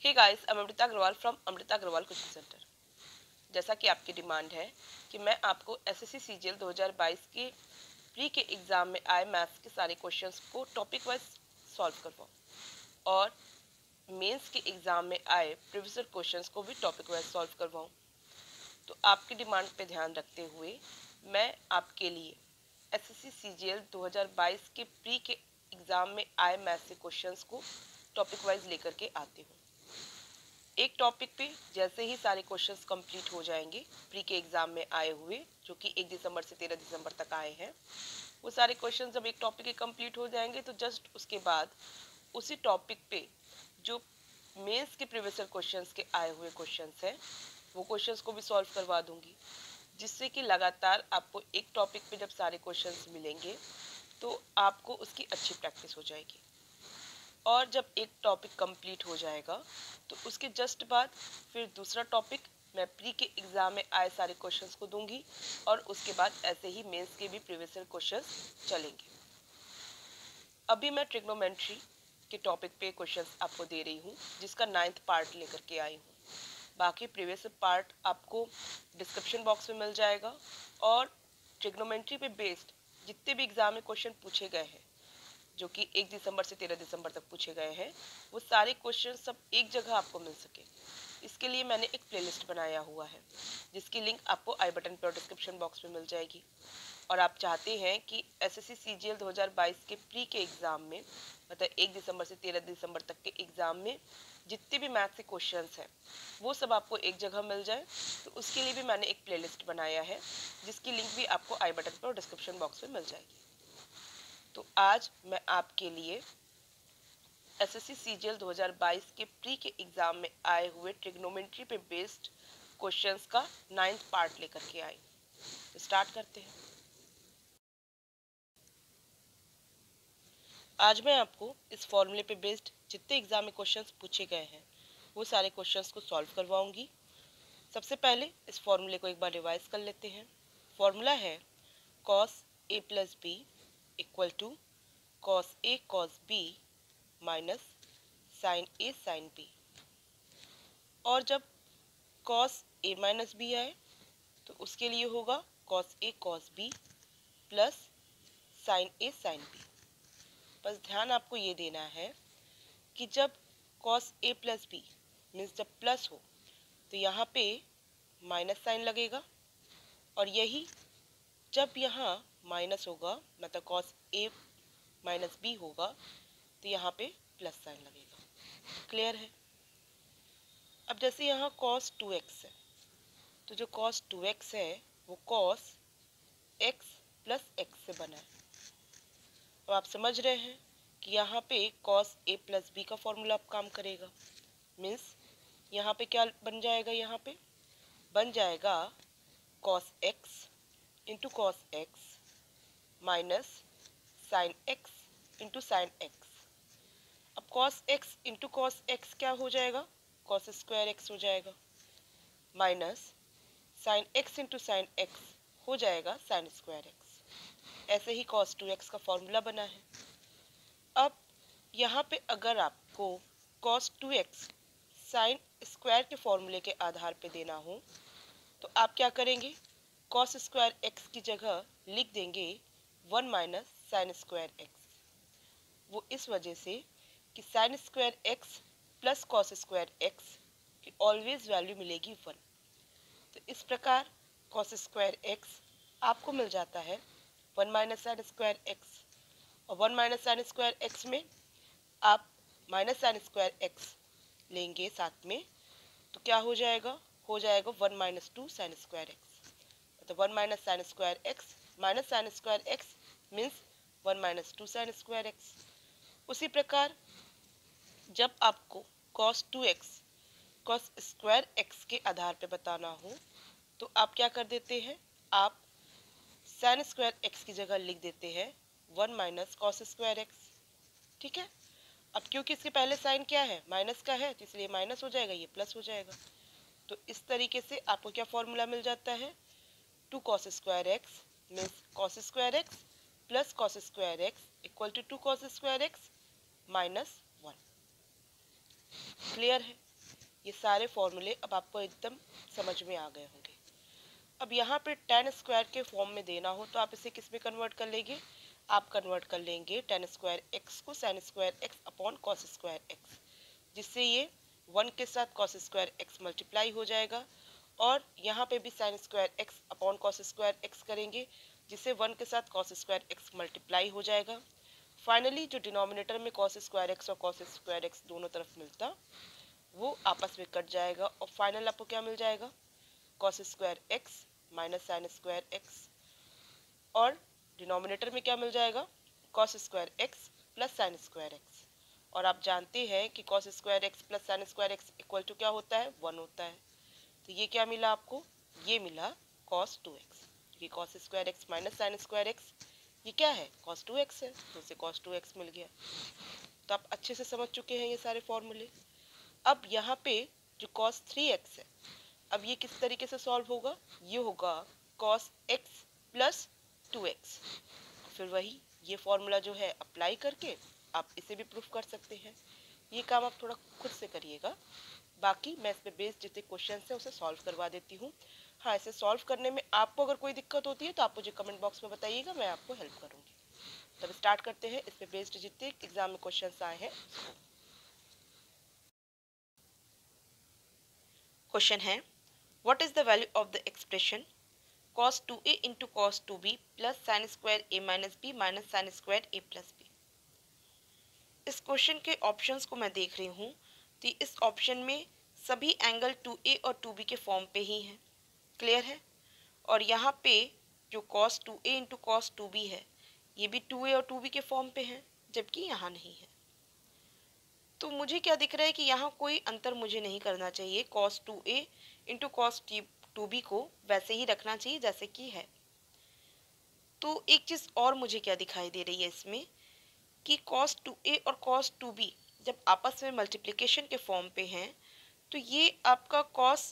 Hey guys, I am Amrita Agarwal from Amrita Agarwal coaching centre. जैसा कि आपकी डिमांड है कि मैं आपको एसएससी सीजीएल 2022 के प्री के एग्ज़ाम में आए मैथ्स के सारे क्वेश्चंस को टॉपिक वाइज सॉल्व करवाऊँ और मेंस के एग्ज़ाम में आए प्रीवियस क्वेश्चंस को भी टॉपिक वाइज सॉल्व करवाऊँ। तो आपकी डिमांड पे ध्यान रखते हुए मैं आपके लिए एसएससी सीजीएल 2022 के प्री के एग्ज़ाम में आए मैथ्स के क्वेश्चंस को टॉपिक वाइज लेकर के आती हूँ। एक टॉपिक पे जैसे ही सारे क्वेश्चंस कंप्लीट हो जाएंगे प्री के एग्जाम में आए हुए, जो कि 1 दिसंबर से 13 दिसंबर तक आए हैं, वो सारे क्वेश्चंस जब एक टॉपिक के कंप्लीट हो जाएंगे तो जस्ट उसके बाद उसी टॉपिक पे जो मेंस के प्रीवियस क्वेश्चंस के आए हुए क्वेश्चंस हैं वो क्वेश्चंस को भी सॉल्व करवा दूंगी, जिससे कि लगातार आपको एक टॉपिक पे जब सारे क्वेश्चंस मिलेंगे तो आपको उसकी अच्छी प्रैक्टिस हो जाएगी। और जब एक टॉपिक कंप्लीट हो जाएगा तो उसके जस्ट बाद फिर दूसरा टॉपिक मैं प्री के एग्ज़ाम में आए सारे क्वेश्चंस को दूंगी और उसके बाद ऐसे ही मेंस के भी प्रीवियस ईयर क्वेश्चंस चलेंगे। अभी मैं ट्रिग्नोमेट्री के टॉपिक पे क्वेश्चंस आपको दे रही हूँ, जिसका 9th पार्ट लेकर के आई हूँ। बाकी प्रीवियस पार्ट आपको डिस्क्रिप्शन बॉक्स में मिल जाएगा और ट्रिग्नोमेट्री पे बेस्ड जितने भी एग्ज़ाम में क्वेश्चन पूछे गए हैं, जो कि 1 दिसंबर से 13 दिसंबर तक पूछे गए हैं, वो सारे क्वेश्चन सब एक जगह आपको मिल सके, इसके लिए मैंने एक प्लेलिस्ट बनाया हुआ है, जिसकी लिंक आपको आई बटन पर डिस्क्रिप्शन बॉक्स में मिल जाएगी। और आप चाहते हैं कि एसएससी सीजीएल 2022 के प्री के एग्ज़ाम में, मतलब 1 दिसंबर से 13 दिसंबर तक के एग्ज़ाम में जितने भी मैथ्स के क्वेश्चंस हैं वो सब आपको एक जगह मिल जाए, तो उसके लिए भी मैंने एक प्लेलिस्ट बनाया है, जिसकी लिंक भी आपको आई बटन पर डिस्क्रिप्शन बॉक्स में मिल जाएगी। तो आज मैं आपके लिए एसएससी सीजीएल 2022 के प्री के एग्जाम में आए हुए ट्रिग्नोमेट्री पे बेस्ड क्वेश्चंस का 9th पार्ट लेकर के आई। तो स्टार्ट करते हैं। आज मैं आपको इस फॉर्मूले पे बेस्ड जितने एग्जाम में क्वेश्चंस पूछे गए हैं वो सारे क्वेश्चंस को सॉल्व करवाऊंगी। सबसे पहले इस फॉर्मूले को एक बार रिवाइज कर लेते हैं। फॉर्मूला है cos a plus B equal to cos a cos b minus sine a sine b। और जब cos a माइनस बी आए तो उसके लिए होगा cos a cos b plus sine a sine b। बस ध्यान आपको ये देना है कि जब cos a plus B means जब प्लस हो तो यहाँ पे माइनस साइन लगेगा, और यही जब यहाँ माइनस होगा मतलब cos a माइनस बी होगा तो यहाँ पे प्लस साइन लगेगा। क्लियर है? अब जैसे यहाँ cos 2x है तो जो cos 2x है वो cos x प्लस x से बना है। अब आप समझ रहे हैं कि यहाँ पे cos a प्लस b का फॉर्मूला अब काम करेगा। मीन्स यहाँ पे क्या बन जाएगा, यहाँ पे बन जाएगा cos x into cos x minus sine x into sine x। अब cos x into cos x क्या हो जाएगा, cos स्क्वायर x हो जाएगा, minus sine x into sine x हो जाएगा साइन स्क्वायर x। ऐसे ही cos 2x का फॉर्मूला बना है। अब यहाँ पे अगर आपको cos 2x साइन स्क्वायर के फॉर्मूले के आधार पे देना हो तो आप क्या करेंगे, cos स्क्वायर x की जगह लिख देंगे 1 माइनस साइन स्क्वायर x। वो इस वजह से कि sign square x plus cos square x की ऑलवेज वैल्यू मिलेगी 1। तो इस प्रकार cos स्क्वायर x आपको मिल जाता है 1 माइनस साइन स्क्वायर x, और 1 माइनस साइन स्क्वायर x में आप माइनस साइन स्क्वायर x लेंगे साथ में तो क्या हो जाएगा 1 माइनस 2 साइन स्क्वायर x। तो 1 minus sine square x minus sine square x means 1 minus 2 sign square x। उसी प्रकार जब आपको cos 2x cos square x के आधार पे बताना हो तो आप क्या कर देते हैं, आप साइन स्क्वायर x की जगह लिख देते हैं 1 माइनस cos स्क्वायर x। ठीक है? अब क्योंकि इसके पहले साइन क्या है, माइनस का है, तो इसलिए माइनस हो जाएगा, ये प्लस हो जाएगा। तो इस तरीके से आपको क्या फॉर्मूला मिल जाता है, 2 cos square x means cos square x plus cos square x equal to 2 cos square x minus 1। Clear है? ये सारे फॉर्मूले अब आपको एकदम समझ में आ गए होंगे। अब यहाँ पे tan स्क्वायर के फॉर्म में देना हो तो आप इसे किस में कन्वर्ट कर लेंगे? आप कन्वर्ट कर लेंगे tan स्क्वायर x को sin square x upon cos square x, जिससे ये 1 के साथ cos स्क्वायर x मल्टीप्लाई हो जाएगा और यहाँ पे भी sin square x upon cos square x करेंगे, जिससे 1 के साथ cos स्क्वायर x मल्टीप्लाई हो जाएगा। फाइनली जो डिनोमिनेटर में cos स्क्वायर x और cos स्क्वायर x दोनों तरफ मिलता वो आपस में कट जाएगा और फाइनल आपको क्या मिल जाएगा? cos square x minus sine square x, और डिनोमिनेटर में क्या मिल जाएगा? cos square x plus sine square x। और आप जानते हैं कि cos square x plus sine square x equal to क्या होता है? 1 होता है। तो ये क्या मिला आपको? ये मिला cos 2x, क्योंकि cos square x minus sine square x ये क्या है? cos 2x है, तो इसे cos 2x मिल गया। तो आप अच्छे से समझ चुके हैं ये सारे फॉर्मूले। अब यहाँ पे जो cos 3x है, अब ये किस तरीके से सॉल्व होगा? ये होगा cos x प्लस 2x। फिर वही ये फॉर्मूला जो है अप्लाई करके आप इसे भी प्रूफ कर सकते हैं। ये काम आप थोड़ा खुद से करिएगा, बाकी मैं इस पे बेस्ड जितने क्वेश्चन है उसे सॉल्व करवा देती हूँ। हाँ, इसे सॉल्व करने में आपको अगर कोई दिक्कत होती है तो आप मुझे कमेंट बॉक्स में बताइएगा, मैं आपको हेल्प करूँगी। तब स्टार्ट करते हैं इस पे बेस्ड जितने एग्जाम में क्वेश्चन आए हैं। क्वेश्चन है, what is the value of the expression cos 2a into cos 2b plus sine square a minus B minus sine square a plus B. इस क्वेश्चन के ऑप्शंस को मैं देख रही हूँ तो इस ऑप्शन में सभी एंगल 2a और 2b के फॉर्म पे ही हैं, क्लियर है। और यहाँ पे जो cos 2a into cos 2b है ये भी 2a और 2b के फॉर्म पे हैं, जबकि यहाँ नहीं है। तो मुझे क्या दिख रहा है कि यहाँ कोई अंतर मुझे नहीं करना चाहिए, cos 2a into cos 2b को वैसे ही रखना चाहिए जैसे कि है। तो एक चीज़ और मुझे क्या दिखाई दे रही है इसमें कि cos 2a और cos 2b जब आपस में मल्टीप्लिकेशन के फॉर्म पे हैं तो ये आपका cos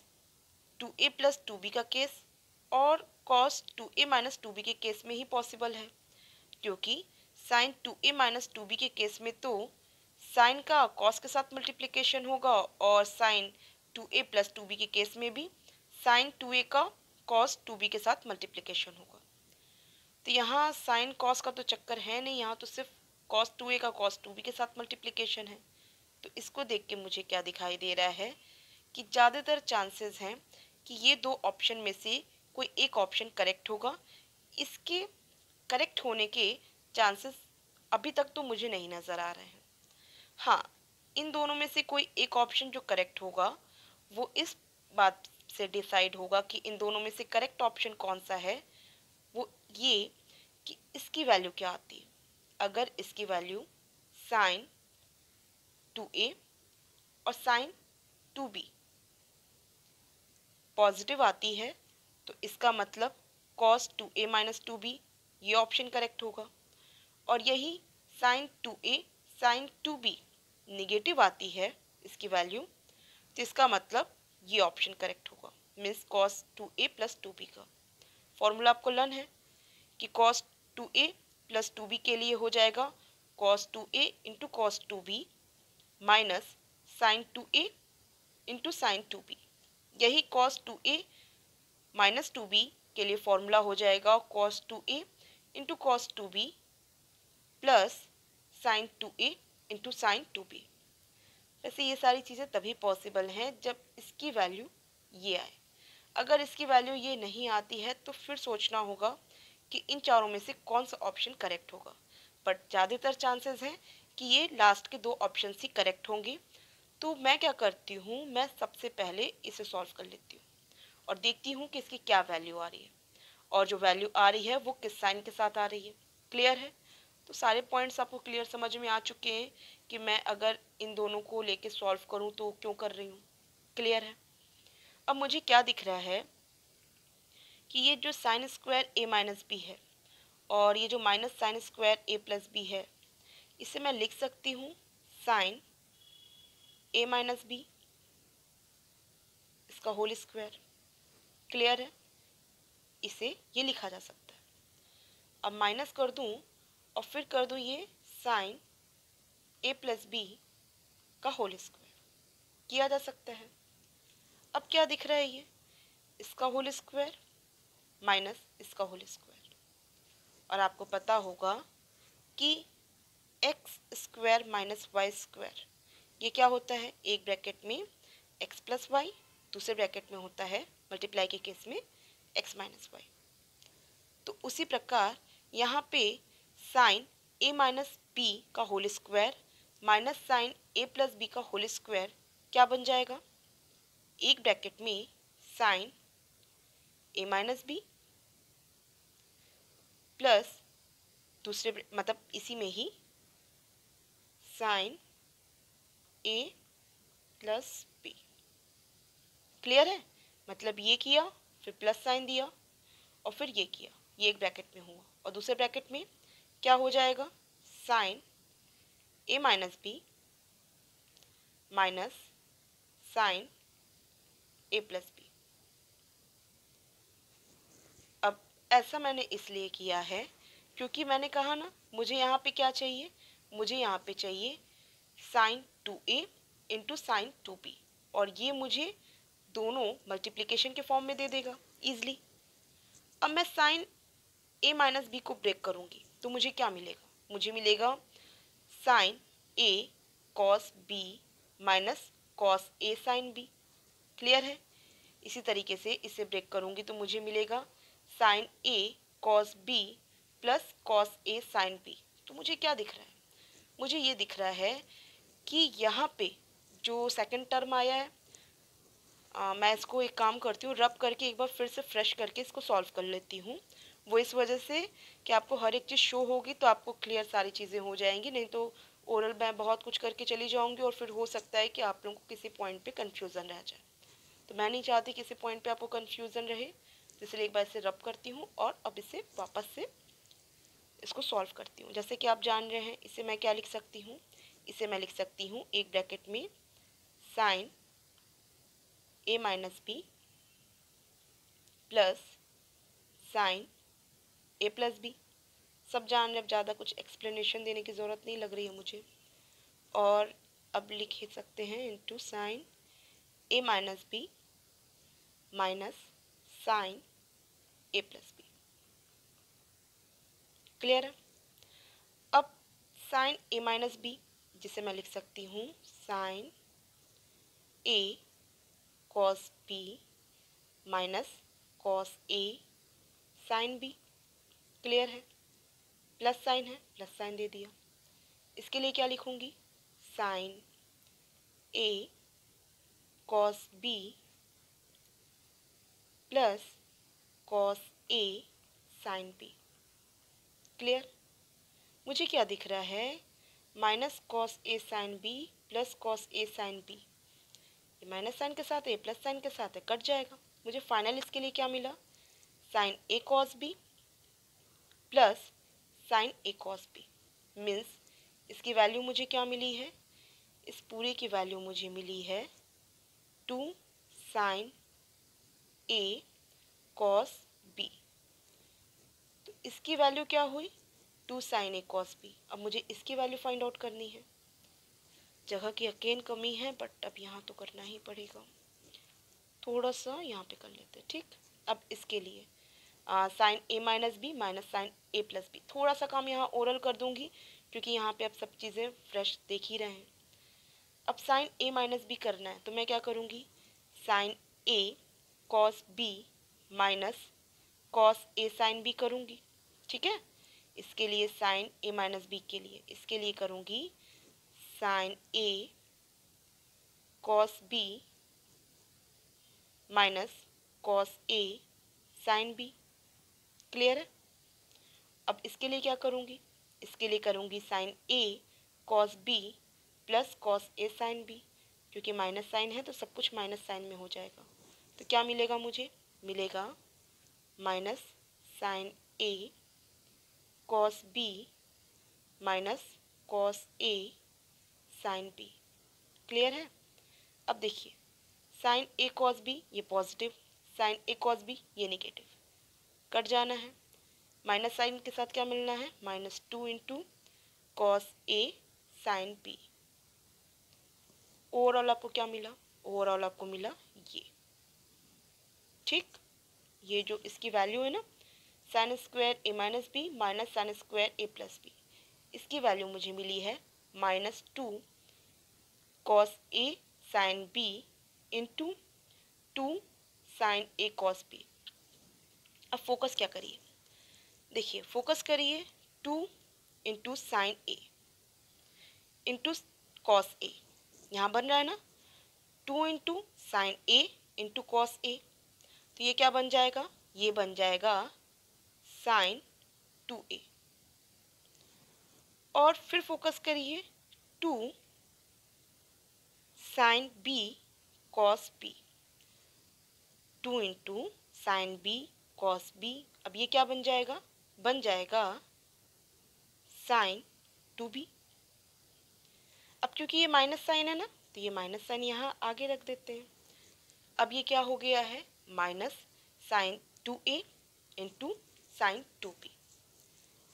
2a प्लस 2b का केस और cos 2a माइनस 2b के केस में ही पॉसिबल है, क्योंकि sin 2a माइनस 2b के केस में तो sin का cos के साथ मल्टीप्लिकेशन होगा और sin 2a प्लस 2b के केस में भी sin 2a का cos 2b के साथ मल्टीप्लिकेशन होगा। तो यहाँ sin cos का तो चक्कर है नहीं, यहाँ तो सिर्फ cos 2a का cos 2b के साथ मल्टीप्लिकेशन है। तो इसको देख के मुझे क्या दिखाई दे रहा है कि ज़्यादातर चांसेस हैं कि ये दो ऑप्शन में से कोई एक ऑप्शन करेक्ट होगा। इसके करेक्ट होने के चांसेस अभी तक तो मुझे नहीं नज़र आ रहे हैं। हाँ, इन दोनों में से कोई एक ऑप्शन जो करेक्ट होगा वो इस बात से डिसाइड होगा कि इन दोनों में से करेक्ट ऑप्शन कौन सा है, वो ये कि इसकी वैल्यू क्या आती है। अगर इसकी वैल्यू sin 2a और sin 2b पॉजिटिव आती है तो इसका मतलब cos 2a माइनस 2b ये ऑप्शन करेक्ट होगा। और यही sin 2a sin 2b negative आती है इसकी वैल्यू, तो इसका मतलब ये ऑप्शन करेक्ट होगा, means cos 2a plus 2b का फॉर्मूला आपको लर्न है कि cos 2a प्लस 2b के लिए हो जाएगा cos 2a into cos 2b minus sin 2a into sin 2b। यही cos 2a माइनस 2b के लिए फॉर्मूला हो जाएगा cos 2a into cos 2b plus sin 2a into sin 2b। वैसे ये सारी चीज़ें तभी पॉसिबल हैं जब इसकी वैल्यू ये आए। अगर इसकी वैल्यू ये नहीं आती है तो फिर सोचना होगा कि इन चारों में से कौन सा ऑप्शन करेक्ट होगा, बट ज़्यादातर चांसेस हैं कि ये लास्ट के दो ऑप्शन ही करेक्ट होंगे। तो मैं क्या करती हूँ, मैं सबसे पहले इसे सॉल्व कर लेती हूँ और देखती हूँ कि इसकी क्या वैल्यू आ रही है, और जो वैल्यू आ रही है वो किस साइन के साथ आ रही है। क्लियर है? तो सारे पॉइंट्स आपको क्लियर समझ में आ चुके हैं कि मैं अगर इन दोनों को लेके सॉल्व करूँ तो क्यों कर रही हूँ। क्लियर है? अब मुझे क्या दिख रहा है कि ये जो sine square a minus B है और ये जो minus sine square a plus B है, इसे मैं लिख सकती हूँ साइन a माइनस बी इसका होल स्क्वायर। क्लियर है? इसे ये लिखा जा सकता है। अब माइनस कर दूँ और फिर कर दूँ ये साइन a प्लस बी का होल स्क्वायर, किया जा सकता है। अब क्या दिख रहा है, ये इसका होल स्क्वायर माइनस इसका होल स्क्वायर, और आपको पता होगा कि X square minus Y square ये क्या होता है, एक ब्रैकेट में एक्स प्लस वाई, दूसरे ब्रैकेट में होता है मल्टीप्लाई के केस में एक्स माइनस वाई। तो उसी प्रकार यहाँ पे साइन ए माइनस बी का whole square minus sign A plus B का होल स्क्वायर क्या बन जाएगा, एक ब्रैकेट में साइन ए माइनस बी प्लस दूसरे मतलब इसी में ही sign A plus B. Clear है, मतलब ये किया फिर प्लस साइन दिया और फिर ये किया, ये एक ब्रैकेट में हुआ, और दूसरे ब्रैकेट में क्या हो जाएगा, sign A minus B minus sign A plus B. अब ऐसा मैंने इसलिए किया है क्योंकि मैंने कहा ना मुझे यहाँ पे क्या चाहिए, मुझे यहाँ पे चाहिए sign 2a into sine 2b, और ये मुझे दोनों मल्टीप्लिकेशन के फॉर्म में दे देगा इजली। अब मैं साइन a माइनस बी को ब्रेक करूँगी तो मुझे क्या मिलेगा, मुझे मिलेगा sine a cos b minus cos a sine b। Clear है, इसी तरीके से इसे ब्रेक करूँगी तो मुझे मिलेगा sine a cos b plus cos a sine b। तो मुझे क्या दिख रहा है, मुझे ये दिख रहा है कि यहाँ पे जो सेकंड टर्म आया है मैं इसको एक काम करती हूँ, रब करके एक बार फिर से फ्रेश करके इसको सॉल्व कर लेती हूँ। वो इस वजह से कि आपको हर एक चीज़ शो होगी तो आपको क्लियर सारी चीज़ें हो जाएंगी, नहीं तो ओरल मैं बहुत कुछ करके चली जाऊँगी और फिर हो सकता है कि आप लोगों को किसी पॉइंट पे कन्फ्यूज़न रह जाए। तो मैं नहीं चाहती किसी पॉइंट पे आपको कन्फ्यूज़न रहे, तो इसलिए एक बार इसे रब करती हूँ और अब इसे वापस से इसको सॉल्व करती हूँ। जैसे कि आप जान रहे हैं इसे मैं क्या लिख सकती हूँ, इसे मैं लिख सकती हूँ एक ब्रैकेट में sign A minus B plus sine A plus B. सब जान रहे, अब ज़्यादा कुछ एक्सप्लेनेशन देने की ज़रूरत नहीं लग रही है मुझे। और अब लिख सकते हैं into sine A minus B minus sign A plus B. Clear है, अब साइन ए माइनस बी जिसे मैं लिख सकती हूँ sign A cos B minus cos A sine B. Clear है, प्लस साइन है प्लस साइन दे दिया। इसके लिए क्या लिखूंगी, sign A cos B plus cos A sine B. Clear, मुझे क्या दिख रहा है, minus cos A sine B plus cos A sine B, ये माइनस साइन के साथ ए प्लस साइन के साथ है, कट जाएगा। मुझे फाइनल इसके लिए क्या मिला, sign A cos B plus sine A cos B, means इसकी वैल्यू मुझे क्या मिली है, इस पूरे की वैल्यू मुझे मिली है 2 साइन ए कॉस बी। तो इसकी वैल्यू क्या हुई, 2 साइन ए कॉस बी। अब मुझे इसकी वैल्यू फाइंड आउट करनी है, जगह की अगेन कमी है बट अब यहाँ तो करना ही पड़ेगा, थोड़ा सा यहाँ पे कर लेते हैं। ठीक, अब इसके लिए sign A minus B minus sign A plus B, थोड़ा सा काम यहाँ ओरल कर दूंगी क्योंकि यहाँ पे अब सब चीज़ें फ्रेश देख ही रहे हैं। अब साइन ए माइनस बी करना है तो मैं क्या करूँगी, sign A cos B minus cos A sine B करूँगी। ठीक है, इसके लिए साइन ए माइनस बी के लिए इसके लिए करूँगी sign A cos B minus cos A sine B. Clear है, अब इसके लिए क्या करूँगी, इसके लिए करूँगी sign A cos B plus cos A sine B, क्योंकि माइनस साइन है तो सब कुछ माइनस साइन में हो जाएगा। तो क्या मिलेगा, मुझे मिलेगा minus sign A cos B minus cos A sine B. Clear है, अब देखिए साइन ए कॉस बी ये positive, sign A cos B ये नेगेटिव, कट जाना है। माइनस साइन के साथ क्या मिलना है, minus 2 into cos A sine B. Overall आपको क्या मिला, ओवरऑल आपको मिला ये। ठीक, ये जो इसकी वैल्यू है ना, sine square A minus B minus sine square A plus B, इसकी वैल्यू मुझे मिली है -2 cos A sine B into 2 sine A cos B. अब फोकस क्या करिए, देखिए फोकस करिए 2 into sine A into cos A, यहाँ बन रहा है ना 2 into sine A into cos A, तो ये क्या बन जाएगा, ये बन जाएगा साइन 2a। और फिर फोकस करिए 2 sine B cos B, 2 into sine B cos B, अब ये क्या बन जाएगा, बन जाएगा साइन 2b। अब क्योंकि ये माइनस साइन है ना, तो ये माइनस साइन यहाँ आगे रख देते हैं। अब ये क्या हो गया है, minus sine 2a into sine 2b।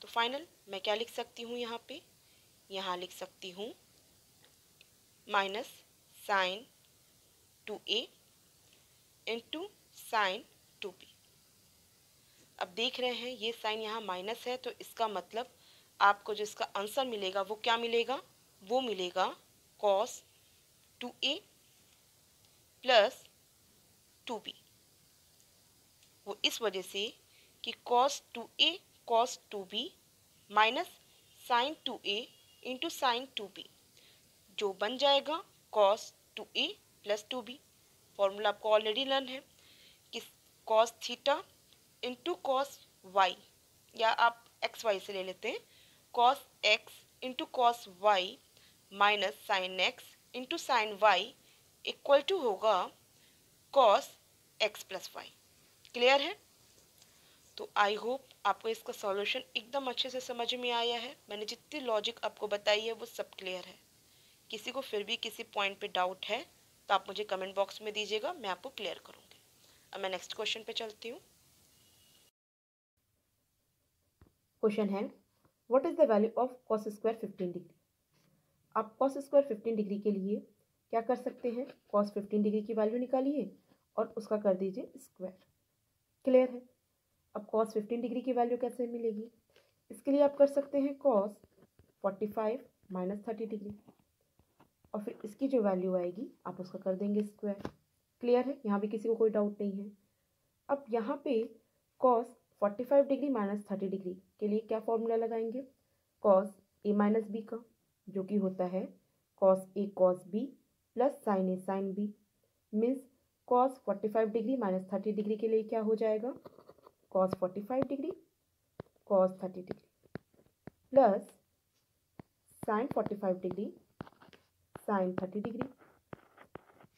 तो फाइनल मैं क्या लिख सकती हूँ यहाँ पे, यहाँ लिख सकती हूँ minus sine 2a into sine 2b। अब देख रहे हैं ये साइन यहाँ माइनस है, तो इसका मतलब आपको जो इसका आंसर मिलेगा वो क्या मिलेगा, वो मिलेगा कॉस 2a प्लस 2b। वो इस वजह से कि cos 2a cos 2b minus sine 2a into sine 2b, जो बन जाएगा cos 2a plus 2b। Formula आपको ऑलरेडी लर्न है कि cos theta into cos Y, या आप एक्स वाई से ले लेते हैं, cos X into cos Y minus sine X into sine Y equal to होगा cos X plus Y. Clear है? तो आई होप आपको इसका सॉल्यूशन एकदम अच्छे से समझ में आया है। मैंने जितनी लॉजिक आपको बताई है वो सब क्लियर है। किसी को फिर भी किसी पॉइंट पे डाउट है तो आप मुझे कमेंट बॉक्स में दीजिएगा, मैं आपको क्लियर करूँगी। अब मैं नेक्स्ट क्वेश्चन पे चलती हूँ। क्वेश्चन है what is the value of cos square 15 degree. आप कॉस स्क्वायर 15 डिग्री के लिए क्या कर सकते हैं, कॉस 15 डिग्री की वैल्यू निकालिए और उसका कर दीजिए स्क्वायर। क्लियर है? अब कॉस 15 डिग्री की वैल्यू कैसे मिलेगी, इसके लिए आप कर सकते हैं कॉस 45 माइनस 30 डिग्री, और फिर इसकी जो वैल्यू आएगी आप उसका कर देंगे स्क्वायर। क्लियर है? यहाँ भी किसी को कोई डाउट नहीं है। अब यहाँ पे कॉस 45 डिग्री माइनस 30 डिग्री के लिए क्या फॉर्मूला लगाएंगे, कॉस ए माइनस बी का, जो कि होता है cos A cos B plus sine A sine B. Means cos 45 degree minus 30 degree के लिए क्या हो जाएगा, cos 45 degree cos 30 degree plus sine 45 degree sine 30 degree.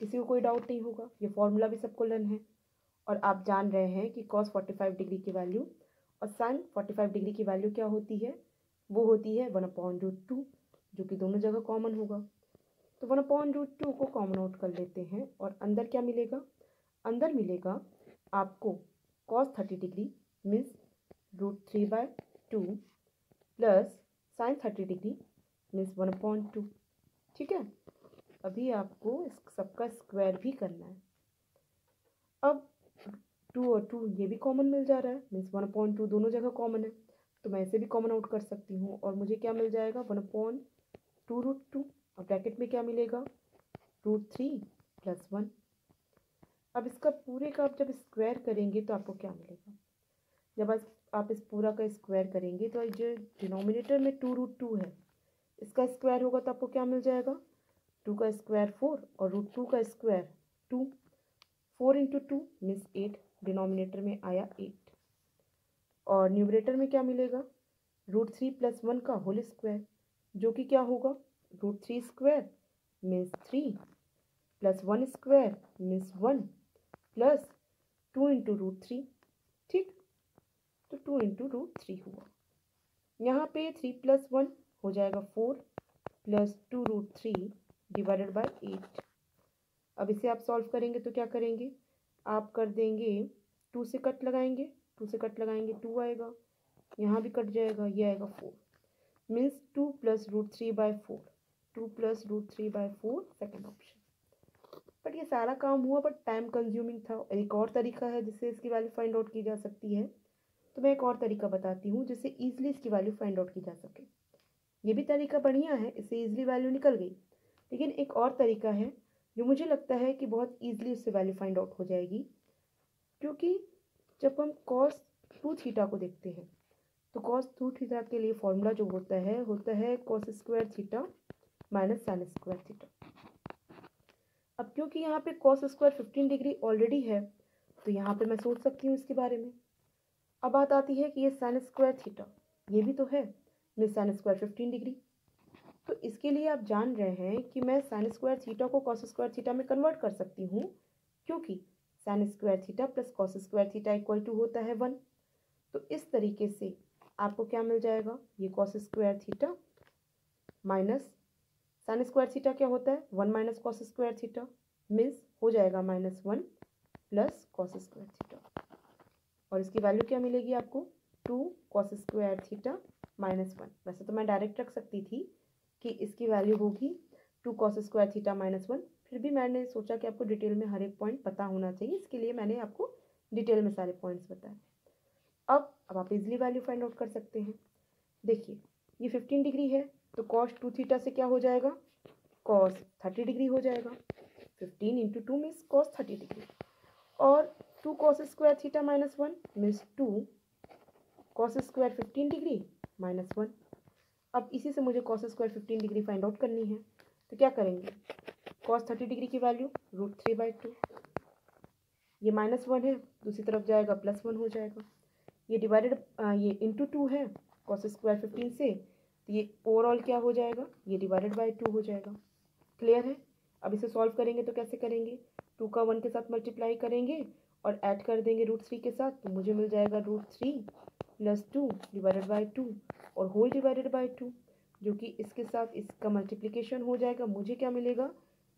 किसी को कोई डाउट नहीं होगा, ये फॉर्मूला भी सबको लर्न है। और आप जान रहे हैं कि cos 45 डिग्री की वैल्यू और sin 45 डिग्री की वैल्यू क्या होती है, वो होती है 1/√2, जो कि दोनों जगह कॉमन होगा। तो 1/√2 को कॉमन आउट कर लेते हैं और अंदर क्या मिलेगा, अंदर मिलेगा आपको cos 30 degree means √3/2 plus sin 30 degree means 1/2। ठीक है, अभी आपको इस सबका स्क्वायर भी करना है। अब 2 और 2 ये भी कॉमन मिल जा रहा है, मीन्स 1/2 दोनों जगह कॉमन है, तो मैं इसे भी कॉमन आउट कर सकती हूँ और मुझे क्या मिल जाएगा 1/2√2। और ब्रैकेट में क्या मिलेगा √3 + 1। अब इसका पूरे का आप जब स्क्वायर करेंगे तो आपको क्या मिलेगा, जब आप इस पूरा का स्क्वायर करेंगे तो जो डिनोमिनेटर में 2√2 है इसका स्क्वायर होगा तो आपको क्या मिल जाएगा, 2 का स्क्वायर 4 और √2 का स्क्वायर 2। 4 × 2 मीन्स 8, डिनोमिनेटर में आया 8। और न्यूमरेटर में क्या मिलेगा, √3 + 1 का होल स्क्वायर, जो कि क्या होगा √3 square means 3 plus 1 square means 1 plus 2 × √3। ठीक, तो 2 × √3 हुआ। यहाँ पे 3 + 1 हो जाएगा 4 प्लस 2√3 डिवाइडेड बाय 8। अब इसे आप सॉल्व करेंगे तो क्या करेंगे, आप कर देंगे 2 से कट लगाएंगे, 2 से कट लगाएंगे 2 आएगा, यहाँ भी कट जाएगा, ये आएगा 4 मीन्स 2 + √3/4, 2 + √3/4 सेकेंड ऑप्शन। बट ये सारा काम हुआ बट टाइम कंज्यूमिंग था। एक और तरीका है जिससे इसकी वैल्यू फाइंड आउट की जा सकती है, तो मैं एक और तरीका बताती हूँ जिससे ईजिली इसकी वैल्यू फाइंड आउट की जा सके। ये भी तरीका बढ़िया है, इससे ईजिली वैल्यू निकल गई, लेकिन एक और तरीका है जो मुझे लगता है कि बहुत ईजिली उससे वैल्यू फाइंड आउट हो जाएगी। क्योंकि जब हम कॉस 2 थीटा को देखते हैं तो कॉस 2 थीटा के लिए फॉर्मूला जो होता है cos square theta minus sine square theta. अब क्योंकि यहाँ पे कॉस स्क्वायर 15 डिग्री ऑलरेडी है, तो यहाँ पे मैं सोच सकती हूँ इसके बारे में। अब बात आती है कि ये साइन स्क्वायर थीटा ये भी तो है, मैं साइन स्क्वायर 15 डिग्री, तो इसके लिए आप जान रहे हैं कि मैं साइन स्क्वायर थीटा को कॉस स्क्वायर थीटा में कन्वर्ट कर सकती हूँ, क्योंकि sine square theta plus cos square theta equal to होता है 1। तो इस तरीके से आपको क्या मिल जाएगा, ये cos square theta minus sine square theta क्या होता है 1 minus cos square theta, means हो जाएगा -1 प्लस कॉस स्क्वायर थीटा, और इसकी वैल्यू क्या मिलेगी आपको 2 कॉस स्क्वायर थीटा -1। वैसे तो मैं डायरेक्ट रख सकती थी कि इसकी वैल्यू होगी 2 कॉस स्क्वायर थीटा -1, फिर भी मैंने सोचा कि आपको डिटेल में हर एक पॉइंट पता होना चाहिए, इसके लिए मैंने आपको डिटेल में सारे पॉइंट्स बताए। अब आप इजीली वैल्यू फाइंड आउट कर सकते हैं। देखिए ये 15 डिग्री है, तो कॉस 2 थीटा से क्या हो जाएगा, कॉस 30 डिग्री हो जाएगा। 15 इंटू 2 मीन्स कॉस 30 डिग्री, और 2 cos square theta -1 means 2 cos square 15 degree -1। अब इसी से मुझे cos square 15 degree find out करनी है, तो क्या करेंगे, कॉस 30 डिग्री की वैल्यू √3/2, ये -1 है, दूसरी तरफ जाएगा +1 हो जाएगा, ये डिवाइडेड ये इंटू 2 है कॉस स्क्वायर 15 से, तो ये ओवरऑल क्या हो जाएगा, ये /2 हो जाएगा। क्लियर है। अब इसे सॉल्व करेंगे तो कैसे करेंगे, 2 का 1 के साथ मल्टीप्लाई करेंगे और ऐड कर देंगे √3 के साथ, तो मुझे मिल जाएगा √3 + 2 /2 और होल /2, जो कि इसके साथ इसका मल्टीप्लिकेशन हो जाएगा। मुझे क्या मिलेगा,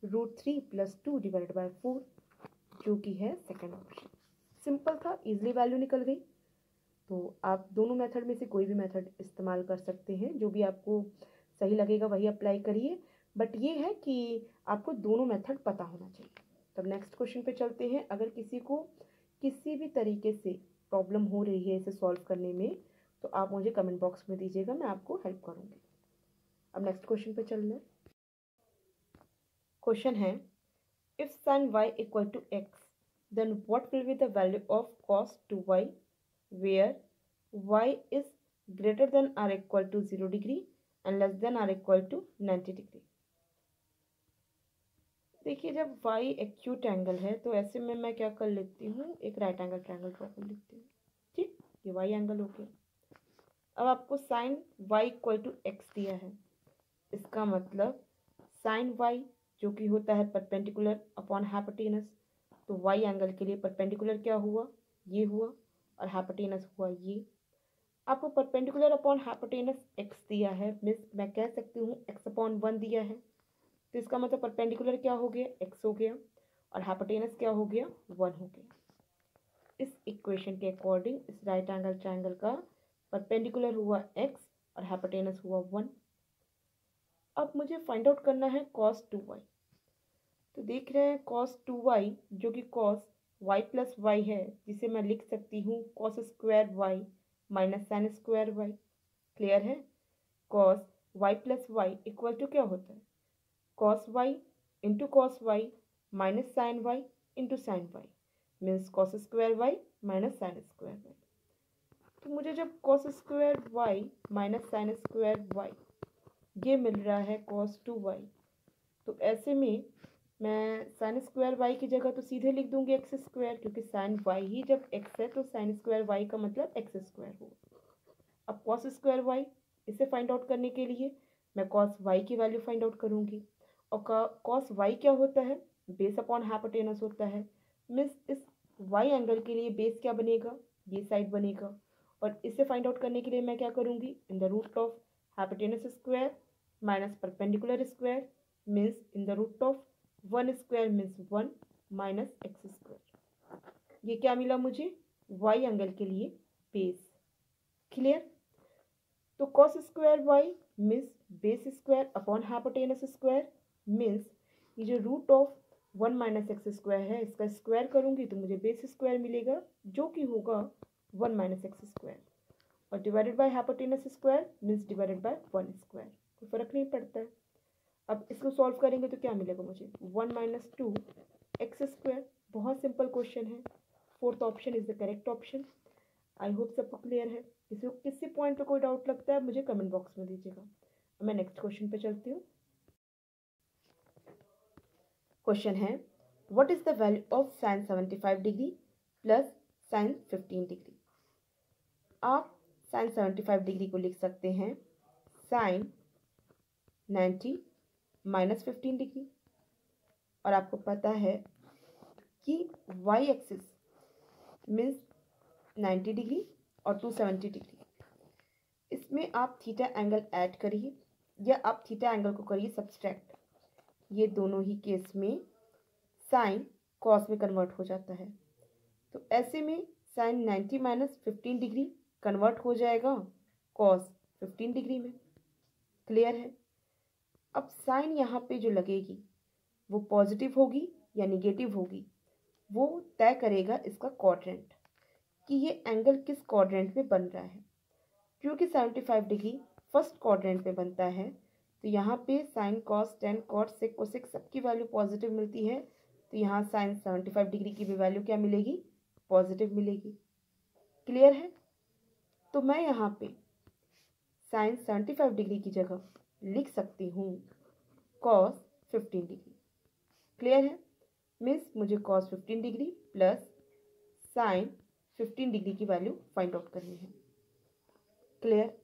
√3 + 2 /4, जो कि है सेकेंड ऑप्शन। सिंपल था, इजीली वैल्यू निकल गई। तो आप दोनों मेथड में से कोई भी मेथड इस्तेमाल कर सकते हैं, जो भी आपको सही लगेगा वही अप्लाई करिए, बट ये है कि आपको दोनों मेथड पता होना चाहिए। तब नेक्स्ट क्वेश्चन पे चलते हैं। अगर किसी को किसी भी तरीके से प्रॉब्लम हो रही है इसे सॉल्व करने में, तो आप मुझे कमेंट बॉक्स में दीजिएगा, मैं आपको हेल्प करूँगी। अब नेक्स्ट क्वेश्चन पे चल रहे हैं। क्वेश्चन है, if sin y = x, then what will be the value of cos 2y where y is greater than or equal to 0 degree and less than or equal to 90 degree। देखिए जब y acute angle है तो ऐसे में मैं क्या कर लेती हूँ, एक राइट एंगल ट्रायंगल ड्रॉ कर लेती हूँ। ठीक, ये y एंगल हो गया। अब आपको sin y = x दिया है, इसका मतलब sin y जो कि होता है परपेंडिकुलर अपॉन हाइपोटेनस, तो y एंगल के लिए परपेंडिकुलर क्या हुआ, ये हुआ, और हाइपोटेनस हुआ ये। आपको परपेंडिकुलर अपॉन हाइपोटेनस x दिया है, मीन्स मैं कह सकती हूँ x/1 दिया है, तो इसका मतलब परपेंडिकुलर क्या हो गया, x हो गया, और हाइपोटेनस क्या हो गया, 1 हो गया। इस इक्वेशन के अकॉर्डिंग इस राइट एंगल ट्रायंगल का परपेंडिकुलर हुआ x और हाइपोटेनस हुआ 1। अब मुझे फाइंड आउट करना है cos 2y। तो देख रहे हैं cos 2y जो कि cos y + y है, जिसे मैं लिख सकती हूँ cos square y minus sine square y। Clear है। cos y + y equal to क्या होता है, cos y into cos y minus sine y into sine y, means cos square y minus sine square y। तो मुझे जब cos square y minus sine square y ये मिल रहा है cos 2y, तो ऐसे में मैं साइन स्क्वायर y की जगह तो सीधे लिख दूंगी x स्क्वायर, क्योंकि साइन y ही जब x है तो साइन स्क्वायर y का मतलब x स्क्वायर होगा। अब cos स्क्वायर y, इसे फाइंड आउट करने के लिए मैं cos y की वैल्यू फाइंड आउट करूंगी, और cos y क्या होता है, बेस अपॉन हाइपोटेनस होता है, मीन्स इस y एंगल के लिए बेस क्या बनेगा, ये साइड बनेगा, और इसे फाइंड आउट करने के लिए मैं क्या करूंगी, in the root of hypotenuse square minus perpendicular square, means in the root of 1 square means 1 minus X square. ये क्या मिला मुझे, y एंगल के लिए बेस। क्लियर। तो cos square y means base square upon hypotenuse square, means ये जो root of 1 minus X square है, इसका स्क्वायर करूँगी तो मुझे बेस स्क्वायर मिलेगा जो कि होगा 1 माइनस एक्स स्क्वायर, और divided by hypotenuse square means divided by 1 square, कोई फ़र्क नहीं पड़ता है। अब इसको सॉल्व करेंगे तो क्या मिलेगा मुझे 1 माइनस 2 एक्स स्क्वायर। बहुत सिंपल क्वेश्चन है, fourth option is the correct option. I hope सबको क्लियर है। किसी पॉइंट पे कोई डाउट लगता है मुझे कमेंट बॉक्स में दीजिएगा। मैं नेक्स्ट क्वेश्चन पे चलती हूँ। क्वेश्चन है what is the value of sine 75 degree plus sine 15 degree. आप साइन 75 डिग्री को लिख सकते हैं साइन 90 माइनस 15 डिग्री, और आपको पता है कि वाई एक्सिस मीन्स 90 डिग्री और 270 डिग्री। इसमें आप थीटा एंगल ऐड करिए या आप थीटा एंगल को करिए सब्सट्रैक्ट। ये दोनों ही केस में साइन कॉस में कन्वर्ट हो जाता है, तो ऐसे में साइन 90 माइनस 15 डिग्री कन्वर्ट हो जाएगा कॉस 15 डिग्री में। क्लियर है। अब साइन यहाँ पे जो लगेगी वो पॉजिटिव होगी या निगेटिव होगी, वो तय करेगा इसका क्वाड्रेंट कि ये एंगल किस क्वाड्रेंट में बन रहा है। क्योंकि 75 डिग्री फर्स्ट क्वाड्रेंट में बनता है, तो यहाँ पे sine cos tan cot sec cosec सबकी वैल्यू पॉजिटिव मिलती है, तो यहाँ साइन 75 डिग्री की भी वैल्यू क्या मिलेगी, पॉजिटिव मिलेगी। क्लियर है। तो मैं यहाँ पे साइन 75 डिग्री की जगह लिख सकती हूँ कॉस 15 डिग्री। क्लियर है। मीन्स मुझे cos 15 degree plus sine 15 degree की वैल्यू फाइंड आउट करनी है। क्लियर।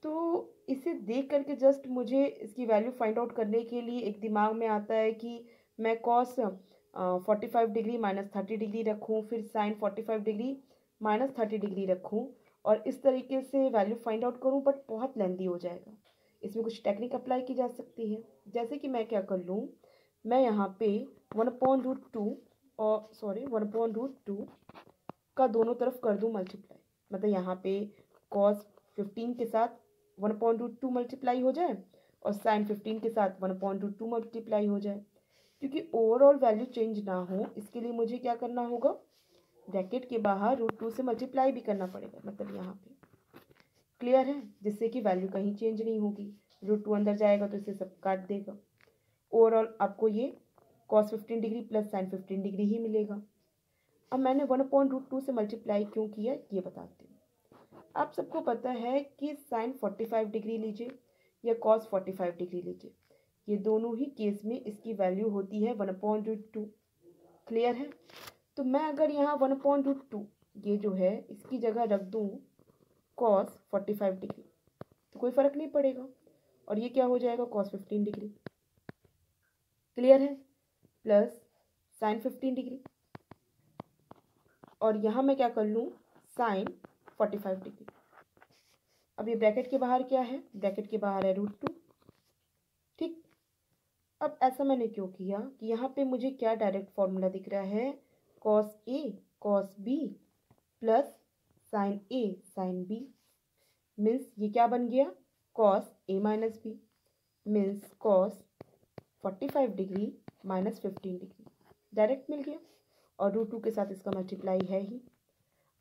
तो इसे देख करके जस्ट मुझे इसकी वैल्यू फाइंड आउट करने के लिए एक दिमाग में आता है कि मैं कॉस 45 डिग्री माइनस 30 डिग्री रखूँ, फिर साइन 45 डिग्री माइनस 30 डिग्री रखूँ और इस तरीके से वैल्यू फाइंड आउट करूँ, बट बहुत लेंदी हो जाएगा। इसमें कुछ टेक्निक अप्लाई की जा सकती है, जैसे कि मैं क्या कर लूँ, मैं यहाँ पे 1/√2 और 1/√2 का दोनों तरफ कर दूँ मल्टीप्लाई। मतलब यहाँ पे कॉस 15 के साथ 1/√2 मल्टीप्लाई हो जाए और साइन 15 के साथ 1/√2 मल्टीप्लाई हो जाए। क्योंकि ओवरऑल वैल्यू चेंज ना हो, इसके लिए मुझे क्या करना होगा, ब्रैकेट के बाहर √2 से मल्टीप्लाई भी करना पड़ेगा, मतलब यहाँ पे। क्लियर है। जिससे कि वैल्यू कहीं चेंज नहीं होगी, √2 अंदर जाएगा तो इसे सब काट देगा। ओवरऑल आपको ये cos 15 degree plus sine 15 degree ही मिलेगा। अब मैंने 1/√2 से मल्टीप्लाई क्यों किया ये बताती हूँ। आप सबको पता है कि साइन 45 डिग्री लीजिए या कॉस 45 डिग्री लीजिए, ये दोनों ही केस में इसकी वैल्यू होती है 1/√2। क्लियर है। तो मैं अगर यहाँ 1/√2 ये जो है इसकी जगह रख दूँ कॉस 45 डिग्री, तो कोई फ़र्क नहीं पड़ेगा, और ये क्या हो जाएगा कॉस 15 डिग्री। क्लियर है। प्लस साइन 15 डिग्री, और यहाँ मैं क्या कर लूँ साइन 45 डिग्री। अब ये ब्रैकेट के बाहर क्या है, ब्रैकेट के बाहर है √2। ठीक। अब ऐसा मैंने क्यों किया कि यहाँ पे मुझे क्या डायरेक्ट फॉर्मूला दिख रहा है, cos A cos B plus sine A sine B. Means ये क्या बन गया, cos A minus B, means cos 45 degree minus 15 degree direct मिल गया, और √2 के साथ इसका मल्टीप्लाई है ही।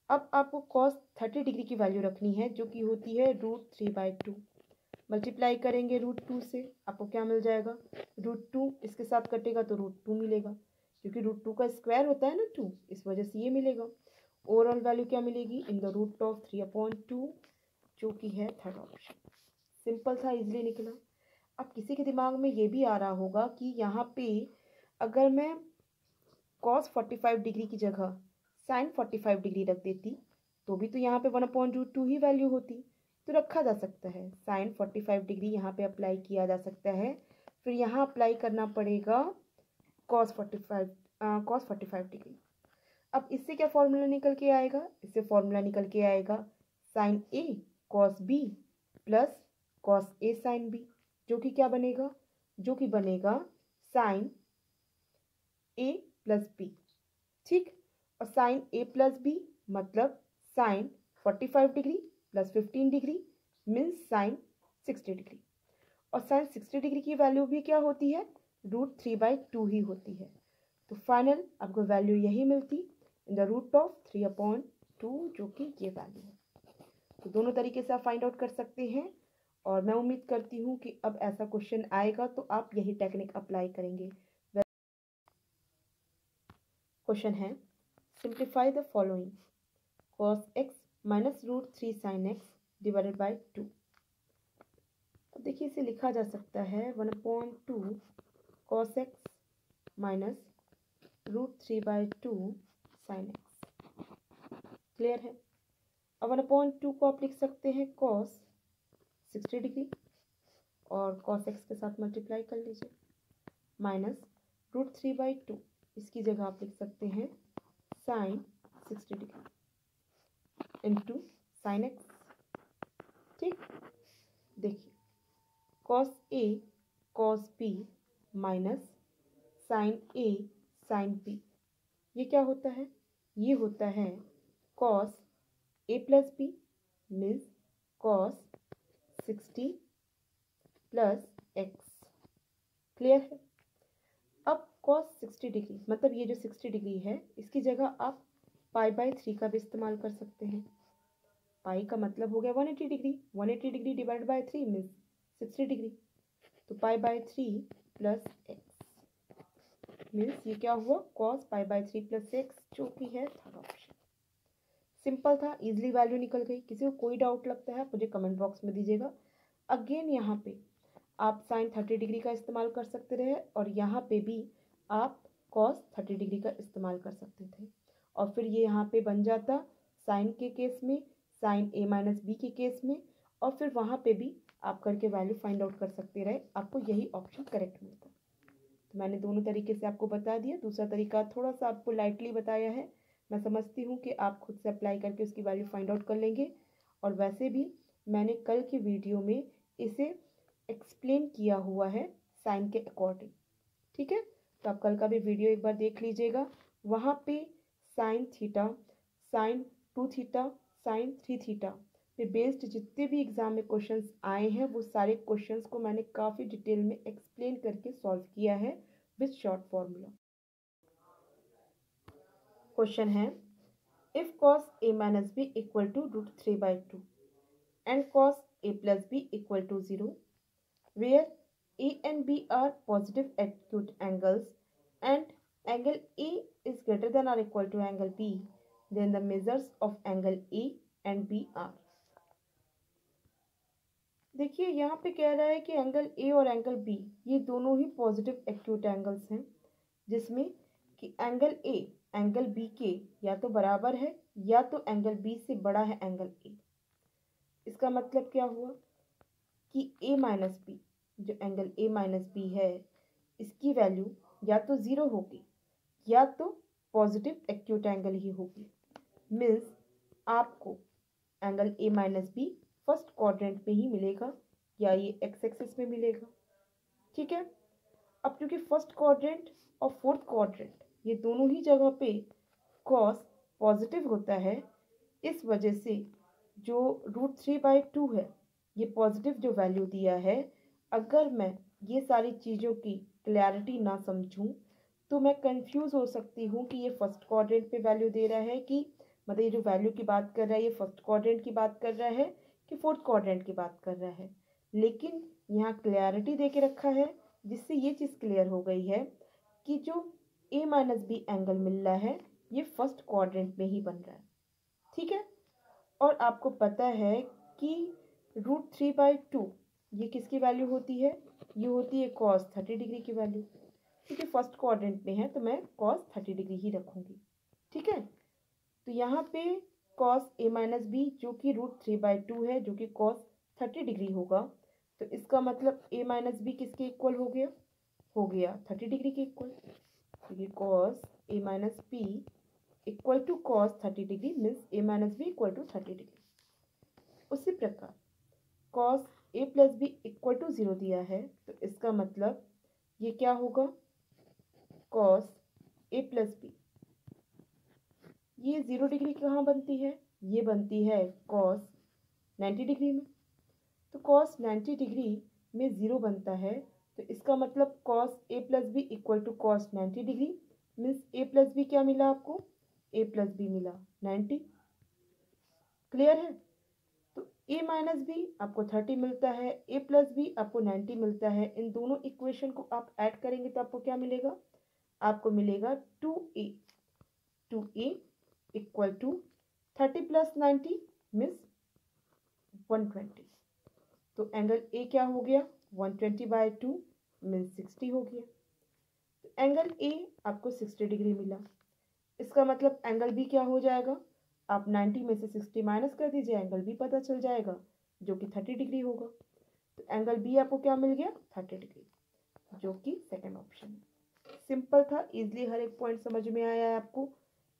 अब आपको कॉस 30 डिग्री की वैल्यू रखनी है जो कि होती है √3/2। मल्टीप्लाई करेंगे √2 से, आपको क्या मिल जाएगा, √2 इसके साथ कटेगा तो √2 मिलेगा, क्योंकि √2 का स्क्वायर होता है ना 2, इस वजह से ये मिलेगा। ओवरऑल वैल्यू क्या मिलेगी, इन द रूट ऑफ 3/2, जो कि है थर्ड ऑप्शन। सिंपल था, इजीली निकला। अब किसी के दिमाग में ये भी आ रहा होगा कि यहाँ पे अगर मैं कॉस 45 डिग्री की जगह साइन 45 डिग्री रख देती तो भी तो यहाँ पे 1/√2 ही वैल्यू होती, तो रखा जा सकता है। साइन 45 डिग्री यहाँ पे अप्लाई किया जा सकता है, फिर यहाँ अप्लाई करना पड़ेगा कॉस 45 डिग्री। अब इससे क्या फॉर्मूला निकल के आएगा, इससे फॉर्मूला निकल के आएगा sign A cos B plus cos A sine B, जो कि क्या बनेगा, जो कि बनेगा साइन ए प्लस बी। ठीक। और साइन ए प्लस बी मतलब sine 45 degree plus 15 degree means sine 60 degree. और साइन 60 डिग्री की वैल्यू भी क्या होती है, √3/2 ही होती है। तो फाइनल आपको वैल्यू यही मिलती इन द √3/2 जो कि ये वैल्यू है। तो दोनों तरीके से आप फाइंड आउट कर सकते हैं और मैं उम्मीद करती हूँ कि अब ऐसा क्वेश्चन आएगा तो आप यही टेक्निक अप्लाई करेंगे। क्वेश्चन है simplify the following cos x minus √3 sin x divided by 2। अब देखिए इसे लिखा जा सकता है 1/2 cos x minus √3/2 sin x। Clear है। अब 1/2 को आप लिख सकते हैं cos 60 डिग्री और cos x के साथ मल्टीप्लाई कर लीजिए माइनस √3/2 इसकी जगह आप लिख सकते हैं sin 60 degree into sin x। ठीक, देखिए cos a cos b minus sin a sin b, ये क्या होता है? ये होता है cos a plus b means cos 60 plus x। Clear है। अब cos 60 डिग्री मतलब ये जो 60 डिग्री है इसकी जगह आप π/3 का भी इस्तेमाल कर सकते हैं। पाई का मतलब हो गया 180 degree, 180 degree divide by 3 means 60 degree. तो π/3 प्लस x मीन्स ये क्या हुआ cos π/3 प्लस x जो कि है थर्ड ऑप्शन। सिंपल था, इजीली वैल्यू निकल गई। किसी को कोई डाउट लगता है मुझे कमेंट बॉक्स में दीजिएगा। अगेन यहाँ पे आप साइन 30 डिग्री का इस्तेमाल कर सकते रहे और यहाँ पे भी आप cos 30 डिग्री का इस्तेमाल कर सकते थे और फिर ये यहाँ पे बन जाता साइन के केस में, साइन a माइनस बी के केस में, और फिर वहाँ पे भी आप करके वैल्यू फाइंड आउट कर सकते रहे, आपको यही ऑप्शन करेक्ट मिलता। तो मैंने दोनों तरीके से आपको बता दिया। दूसरा तरीका थोड़ा सा आपको लाइटली बताया है, मैं समझती हूँ कि आप खुद से अप्लाई करके उसकी वैल्यू फाइंड आउट कर लेंगे। और वैसे भी मैंने कल की वीडियो में इसे एक्सप्लेन किया हुआ है साइन के अकॉर्डिंग। ठीक है, तो आप कल का भी वीडियो एक बार देख लीजिएगा। वहाँ पे sine theta, sine 2 theta, sine 3 theta पे बेस्ड जितने भी एग्जाम में क्वेश्चंस आए हैं वो सारे क्वेश्चंस को मैंने काफ़ी डिटेल में एक्सप्लेन करके सॉल्व किया है विद शॉर्ट फॉर्मूला। क्वेश्चन है if cos a minus b equal to √3/2 and cos a plus b equal to 0 where a and b are positive acute angles and angle A is greater than or equal to angle B, then the measures of angle A and B are। देखिए यहाँ पे कह रहा है कि angle A और angle B ये दोनों ही पॉजिटिव एक्यूट एंगल्स हैं, जिसमें कि एंगल A एंगल B के या तो बराबर है या तो एंगल B से बड़ा है एंगल A। इसका मतलब क्या हुआ कि A माइनस बी, जो एंगल A माइनस बी है इसकी वैल्यू या तो 0 होगी या तो पॉजिटिव एक्यूट एंगल ही होगी। मीन्स आपको angle A minus B first quadrant में ही मिलेगा या ये एक्स एक्सिस में मिलेगा। ठीक है, अब क्योंकि फर्स्ट क्वाड्रेंट और फोर्थ क्वाड्रेंट ये दोनों ही जगह पे कॉस पॉजिटिव होता है, इस वजह से जो √3/2 है ये पॉजिटिव जो वैल्यू दिया है, अगर मैं ये सारी चीज़ों की क्लैरिटी ना समझूं तो मैं कंफ्यूज हो सकती हूँ कि ये फर्स्ट क्वाड्रेंट पे वैल्यू दे रहा है कि मतलब ये जो वैल्यू की बात कर रहा है ये फर्स्ट क्वाड्रेंट की बात कर रहा है कि फोर्थ क्वाड्रेंट की बात कर रहा है। लेकिन यहाँ क्लैरिटी दे के रखा है जिससे ये चीज़ क्लियर हो गई है कि जो A माइनस बी एंगल मिल रहा है ये फर्स्ट क्वाड्रेंट में ही बन रहा है। ठीक है, और आपको पता है कि √3/2 ये किसकी वैल्यू होती है? ये होती है cos 30 डिग्री की वैल्यू। क्योंकि फर्स्ट क्वाड्रेंट में है तो मैं cos 30 डिग्री ही रखूँगी। ठीक है, तो यहाँ पे cos a माइनस बी जो कि √3/2 है जो कि cos 30 डिग्री होगा, तो इसका मतलब a माइनस बी किसके इक्वल हो गया? हो गया 30 डिग्री के इक्वल। क्योंकि cos a minus B equal to cos 30 degree means a minus B equal to 30 degree. उसी प्रकार cos a plus B equal to 0 दिया है तो इसका मतलब ये क्या होगा? cos a प्लस बी ये 0 डिग्री कहाँ बनती है? ये बनती है cos 90 डिग्री में। तो cos 90 डिग्री में 0 बनता है तो इसका मतलब cos A plus B equal to cos 90 degree, means A plus B क्या मिला आपको, ए प्लस बी मिला 90। क्लियर है। तो ए माइनस बी आपको 30 मिलता है, ए प्लस बी आपको 90 मिलता है। इन दोनों इक्वेशन को आप ऐड करेंगे तो आपको क्या मिलेगा, आपको मिलेगा 2a। 2a equal to 30 plus 90 means 120। तो एंगल ए क्या हो गया, 120/2 मीन्स 60 हो गया। तो एंगल ए आपको 60 डिग्री मिला। इसका मतलब एंगल बी क्या हो जाएगा, आप 90 में से 60 माइनस कर दीजिए, एंगल बी पता चल जाएगा जो कि 30 डिग्री होगा। तो एंगल बी आपको क्या मिल गया, 30 डिग्री, जो कि सेकंड ऑप्शन है। सिंपल था, इजीली हर एक पॉइंट समझ में आया है आपको,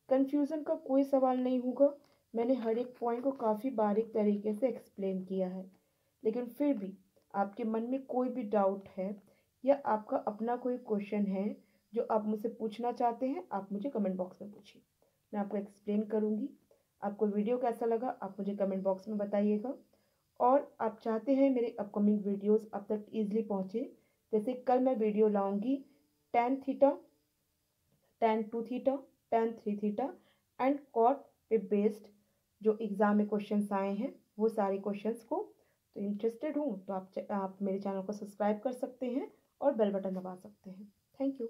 कंफ्यूजन का कोई सवाल नहीं होगा। मैंने हर एक पॉइंट को काफ़ी बारीक तरीके से एक्सप्लेन किया है। लेकिन फिर भी आपके मन में कोई भी डाउट है या आपका अपना कोई क्वेश्चन है जो आप मुझसे पूछना चाहते हैं, आप मुझे कमेंट बॉक्स में पूछिए, मैं आपको एक्सप्लेन करूँगी। आपको वीडियो कैसा लगा आप मुझे कमेंट बॉक्स में बताइएगा। और आप चाहते हैं मेरे अपकमिंग वीडियोस आप तक ईजिली पहुँचे, जैसे कल मैं वीडियो लाऊंगी tan theta, tan 2 theta, tan 3 theta and cot पे बेस्ड जो एग्ज़ाम में क्वेश्चंस आए हैं वो सारे क्वेश्चंस को। तो इंटरेस्टेड हूँ तो आप मेरे चैनल को सब्सक्राइब कर सकते हैं और बेल बटन दबा सकते हैं। Thank you.